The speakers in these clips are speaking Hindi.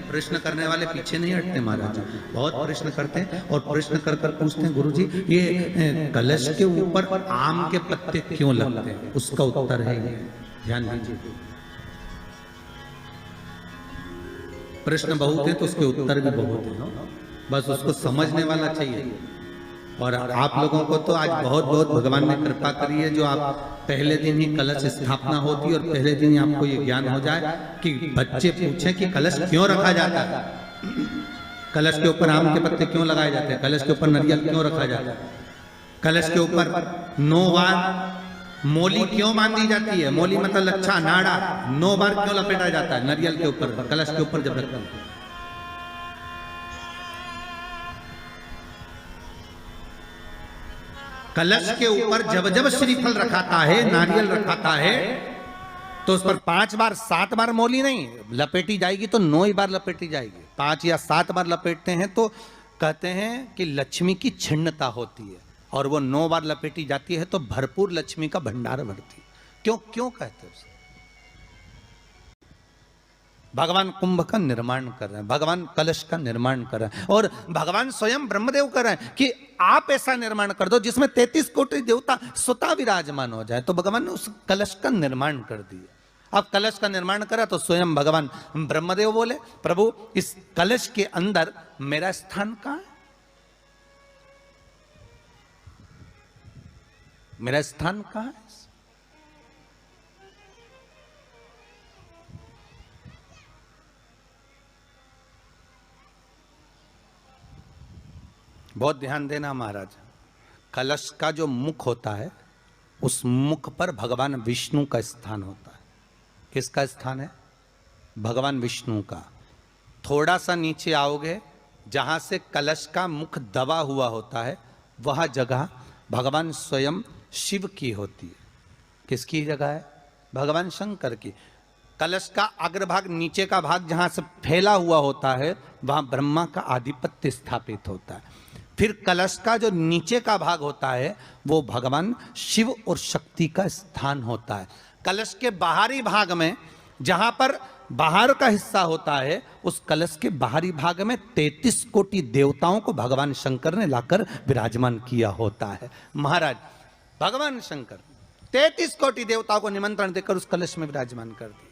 प्रश्न करने वाले पीछे नहीं हटते महाराज, बहुत प्रश्न करते हैं और प्रश्न कर कर पूछते हैं गुरुजी ये कलश के ऊपर आम के पत्ते क्यों लगते हैं, उसका उत्तर है ये, ध्यान दीजिए। प्रश्न बहुत है तो उसके उत्तर भी बहुत है, बस उसको समझने वाला चाहिए। और आप लोगों को तो आज बहुत बहुत भगवान ने कृपा करी है, जो आप पहले दिन ही कलश स्थापना होती है और पहले दिन ही आपको ये ज्ञान हो जाए कि बच्चे पूछें कि कलश क्यों रखा जाता है, कलश के ऊपर आम के पत्ते क्यों लगाए जाते हैं, कलश के ऊपर नारियल क्यों रखा जाता है, कलश के ऊपर 9 बार मोली क्यों बांधी जाती है, मोली मतलब लच्छा नाड़ा 9 बार क्यों लपेटा जाता है नारियल के ऊपर, कलश के ऊपर जब रखते हैं। कलश के ऊपर जब जब श्रीफल रखाता है, नारियल रखाता है, तो उस पर 5 बार 7 बार मोली नहीं लपेटी जाएगी, तो 9 ही बार लपेटी जाएगी। 5 या 7 बार लपेटते हैं तो कहते हैं कि लक्ष्मी की छिन्नता होती है, और वो 9 बार लपेटी जाती है तो भरपूर लक्ष्मी का भंडार भरती है। क्यों क्यों कहते हैं उसे? भगवान कुंभ का निर्माण कर रहे हैं, भगवान कलश का निर्माण कर रहे हैं, और भगवान स्वयं ब्रह्मदेव कर रहे हैं कि आप ऐसा निर्माण कर दो जिसमें 33 कोटि देवता स्वतः विराजमान हो जाए। तो भगवान ने उस कलश का निर्माण कर दिया। अब कलश का निर्माण करा तो स्वयं भगवान ब्रह्मदेव बोले, प्रभु इस कलश के अंदर मेरा स्थान कहां है, मेरा स्थान कहां है? बहुत ध्यान देना महाराज, कलश का जो मुख होता है उस मुख पर भगवान विष्णु का स्थान होता है। किसका स्थान है? भगवान विष्णु का। थोड़ा सा नीचे आओगे, जहां से कलश का मुख दबा हुआ होता है, वह जगह भगवान स्वयं शिव की होती है। किसकी जगह है? भगवान शंकर की। कलश का अग्रभाग, नीचे का भाग जहां से फैला हुआ होता है, वहां ब्रह्मा का आधिपत्य स्थापित होता है। फिर कलश का जो नीचे का भाग होता है वो भगवान शिव और शक्ति का स्थान होता है। कलश के बाहरी भाग में, जहां पर बाहर का हिस्सा होता है, उस कलश के बाहरी भाग में 33 कोटि देवताओं को भगवान शंकर ने लाकर विराजमान किया होता है। महाराज भगवान शंकर 33 कोटि देवताओं को निमंत्रण देकर उस कलश में विराजमान कर दिया।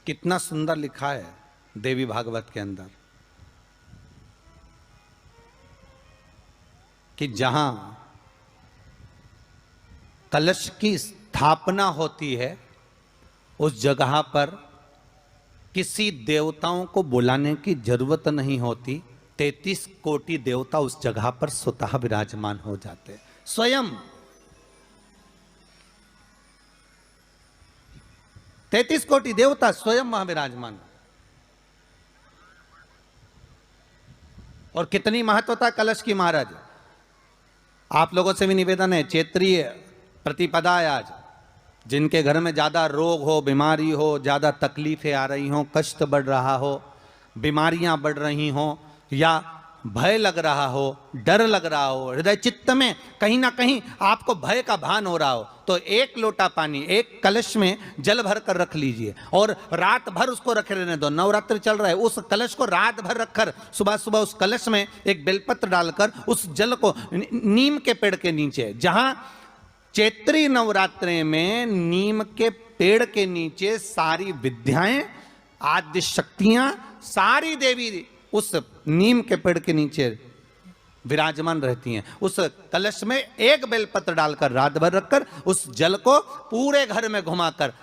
कितना सुंदर लिखा है देवी भागवत के अंदर कि जहां कलश की स्थापना होती है उस जगह पर किसी देवताओं को बुलाने की जरूरत नहीं होती। 33 कोटि देवता उस जगह पर स्वतः विराजमान हो जाते हैं। स्वयं 33 कोटि देवता स्वयं वहां विराजमान। और कितनी महत्वता कलश की महाराज। आप लोगों से भी निवेदन है, क्षेत्रीय प्रतिपदा है आज, जिनके घर में ज्यादा रोग हो, बीमारी हो, ज्यादा तकलीफें आ रही हो, कष्ट बढ़ रहा हो, बीमारियां बढ़ रही हो, या भय लग रहा हो, डर लग रहा हो, हृदय चित्त में कहीं ना कहीं आपको भय का भान हो रहा हो, तो 1 लोटा पानी, एक कलश में जल भर कर रख लीजिए और रात भर उसको रखे रहने दो। नवरात्र चल रहा है, उस कलश को रात भर रखकर सुबह सुबह उस कलश में एक बेलपत्र डालकर उस जल को नीम के पेड़ के नीचे, जहां चैत्री नवरात्रि में नीम के पेड़ के नीचे सारी विद्याएं, आद्य शक्तियां, सारी देवी उस नीम के पेड़ के नीचे विराजमान रहती हैं। उस कलश में एक बेलपत्र डालकर रात भर रखकर उस जल को पूरे घर में घुमाकर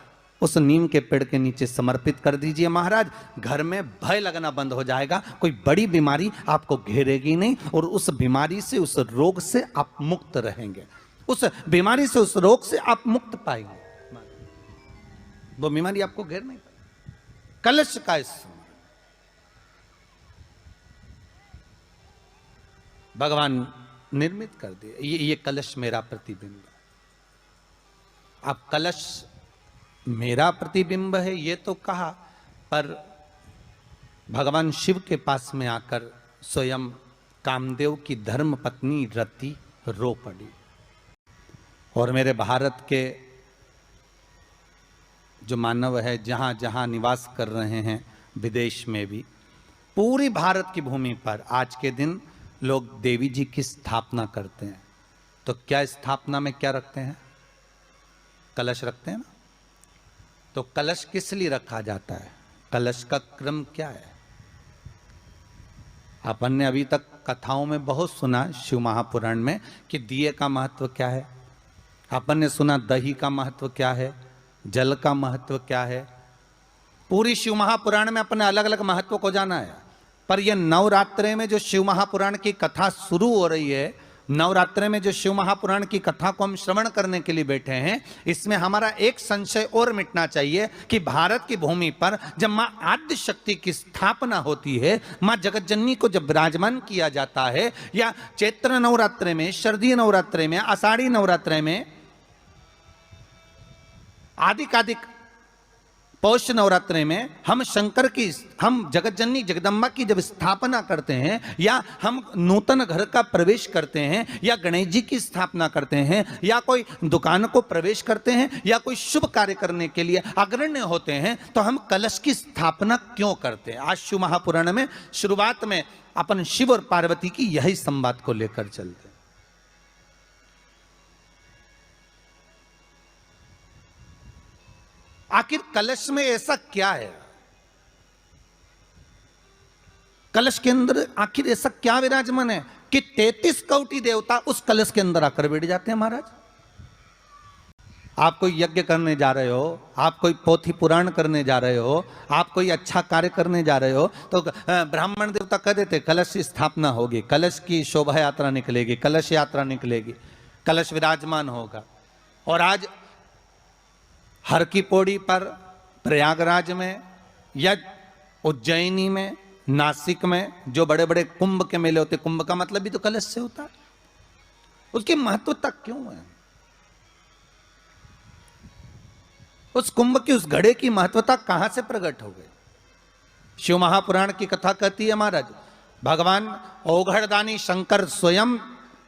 उस नीम के पेड़ के नीचे समर्पित कर दीजिए महाराज। घर में भय लगना बंद हो जाएगा, कोई बड़ी बीमारी आपको घेरेगी नहीं, और उस बीमारी से, उस रोग से आप मुक्त रहेंगे। उस बीमारी से, उस रोग से आप मुक्त पाएंगे, वो बीमारी आपको घेर नहीं पाएगी। कलश का इस भगवान निर्मित कर दिए। ये कलश मेरा प्रतिबिंब है। अब कलश मेरा प्रतिबिंब है ये तो कहा, पर भगवान शिव के पास में आकर स्वयं कामदेव की धर्म पत्नी रति रो पड़ी। और मेरे भारत के जो मानव है जहाँ जहाँ निवास कर रहे हैं, विदेश में भी, पूरी भारत की भूमि पर आज के दिन लोग देवी जी की स्थापना करते हैं। तो क्या स्थापना में क्या रखते हैं? कलश रखते हैं ना। तो कलश किस लिए रखा जाता है? कलश का क्रम क्या है? अपन ने अभी तक कथाओं में बहुत सुना शिव महापुराण में कि दिए का महत्व क्या है। अपन ने सुना दही का महत्व क्या है, जल का महत्व क्या है। पूरी शिव महापुराण में अपने अलग अलग महत्व को जाना है। पर यह नवरात्रे में जो शिव महापुराण की कथा शुरू हो रही है, नवरात्रे में जो शिव महापुराण की कथा को हम श्रवण करने के लिए बैठे हैं, इसमें हमारा एक संशय और मिटना चाहिए कि भारत की भूमि पर जब मां आद्य शक्ति की स्थापना होती है, मां जगतजननी को जब विराजमान किया जाता है, या चैत्र नवरात्रे में, शरदीय नवरात्रे में, आषाढ़ी नवरात्रे में, आदिकादिक पौष नवरात्रे में हम शंकर की, हम जगतजननी जगदम्बा की जब स्थापना करते हैं, या हम नूतन घर का प्रवेश करते हैं, या गणेश जी की स्थापना करते हैं, या कोई दुकान को प्रवेश करते हैं, या कोई शुभ कार्य करने के लिए अग्रण्य होते हैं, तो हम कलश की स्थापना क्यों करते हैं? आज शिव महापुराण में शुरुआत में अपन शिव और पार्वती की यही संवाद को लेकर चलते हैं। आखिर कलश में ऐसा क्या है? कलश के अंदर आखिर ऐसा क्या विराजमान है कि 33 कोटि देवता उस कलश के अंदर आकर बैठ जाते हैं? महाराज, आप कोई यज्ञ करने जा रहे हो, आप कोई पोथी पुराण करने जा रहे हो, आप कोई अच्छा कार्य करने जा रहे हो, तो ब्राह्मण देवता कह देते कलश स्थापना होगी, कलश की शोभा यात्रा निकलेगी, कलश यात्रा निकलेगी, कलश विराजमान होगा। और आज हर की पौड़ी पर, प्रयागराज में, या उज्जैनी में, नासिक में जो बड़े बड़े कुंभ के मेले होते, कुंभ का मतलब भी तो कलश से होता है। उसकी महत्वता क्यों है? उस कुंभ की, उस घड़े की महत्वता कहां से प्रकट हो गई? शिव महापुराण की कथा कहती है महाराज, भगवान औघड़दानी शंकर स्वयं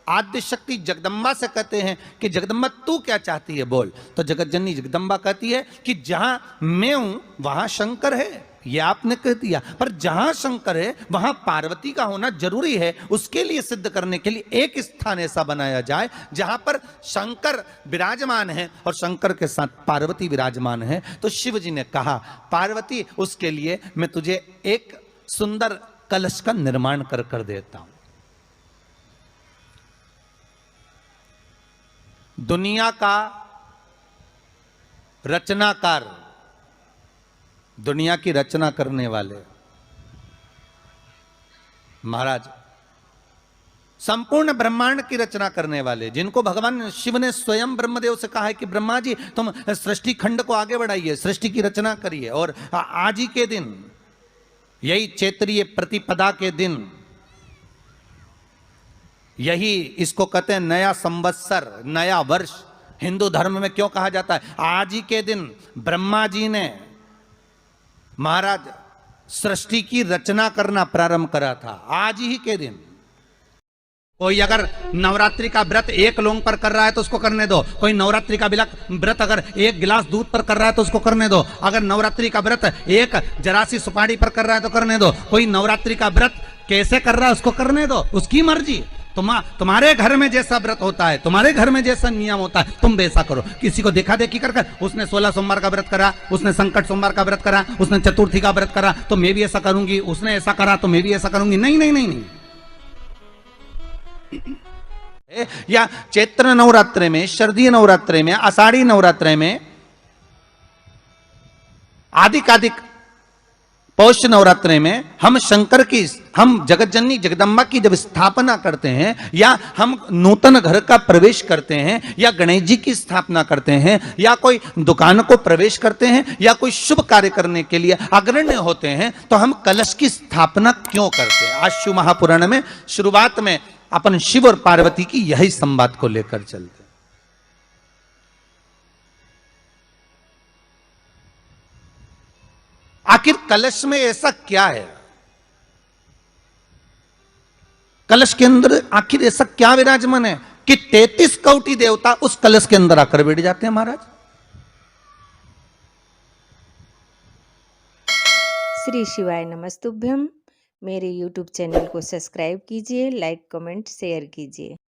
आद्य शक्ति जगदम्बा से कहते हैं कि जगदम्बा तू क्या चाहती है बोल। तो जगतजननी जगदम्बा कहती है कि जहां मैं हूं वहां शंकर है। ये आपने कह दिया, पर जहां शंकर है वहां पार्वती का होना जरूरी है। उसके लिए सिद्ध करने के लिए एक स्थान ऐसा बनाया जाए जहां पर शंकर विराजमान है और शंकर के साथ पार्वती विराजमान है। तो शिव जी ने कहा, पार्वती उसके लिए मैं तुझे एक सुंदर कलश का निर्माण कर देता हूं। दुनिया का रचनाकार, दुनिया की रचना करने वाले महाराज, संपूर्ण ब्रह्मांड की रचना करने वाले, जिनको भगवान शिव ने स्वयं ब्रह्मदेव से कहा है कि ब्रह्मा जी तुम सृष्टि खंड को आगे बढ़ाइए, सृष्टि की रचना करिए। और आज ही के दिन, यही चैत्रीय प्रतिपदा के दिन, यही इसको कहते हैं नया संवत्सर, नया वर्ष। हिंदू धर्म में क्यों कहा जाता है? आज ही के दिन ब्रह्मा जी ने महाराज सृष्टि की रचना करना प्रारंभ करा था, आज ही के दिन। कोई अगर नवरात्रि का व्रत एक लौंग पर कर रहा है तो उसको करने दो। कोई नवरात्रि का व्रत अगर एक गिलास दूध पर कर रहा है तो उसको करने दो। अगर नवरात्रि का व्रत एक जरासी सुपारी पर कर रहा है तो करने दो। कोई नवरात्रि का व्रत कैसे कर रहा है उसको करने दो, उसकी मर्जी। तुम्हारे घर में जैसा व्रत होता है, तुम्हारे घर में जैसा नियम होता है, तुम वैसा करो। किसी को देखा देखी कर उसने 16 सोमवार का व्रत करा, उसने संकट सोमवार का व्रत करा, उसने चतुर्थी का व्रत करा तो मैं भी ऐसा करूंगी, उसने ऐसा करा तो मैं भी ऐसा करूंगी। नहीं नहीं नहीं नहीं। या चैत्र नवरात्रे में, शरदीय नवरात्रे में, आषाढ़ी नवरात्रे में, आदिकादिक पौष नवरात्रे में हम शंकर की, हम जगतजननी जगदम्बा की जब स्थापना करते हैं, या हम नूतन घर का प्रवेश करते हैं, या गणेश जी की स्थापना करते हैं, या कोई दुकान को प्रवेश करते हैं, या कोई शुभ कार्य करने के लिए अग्रण्य होते हैं, तो हम कलश की स्थापना क्यों करते हैं? आज शिव महापुराण में शुरुआत में अपन शिव और पार्वती की यही संवाद को लेकर चलते। आखिर कलश में ऐसा क्या है? कलश के अंदर आखिर ऐसा क्या विराजमान है कि 33 कोटि देवता उस कलश के अंदर आकर बैठ जाते हैं महाराज। श्री शिवाय नमस्तुभ्यम। मेरे YouTube चैनल को सब्सक्राइब कीजिए, लाइक कमेंट शेयर कीजिए।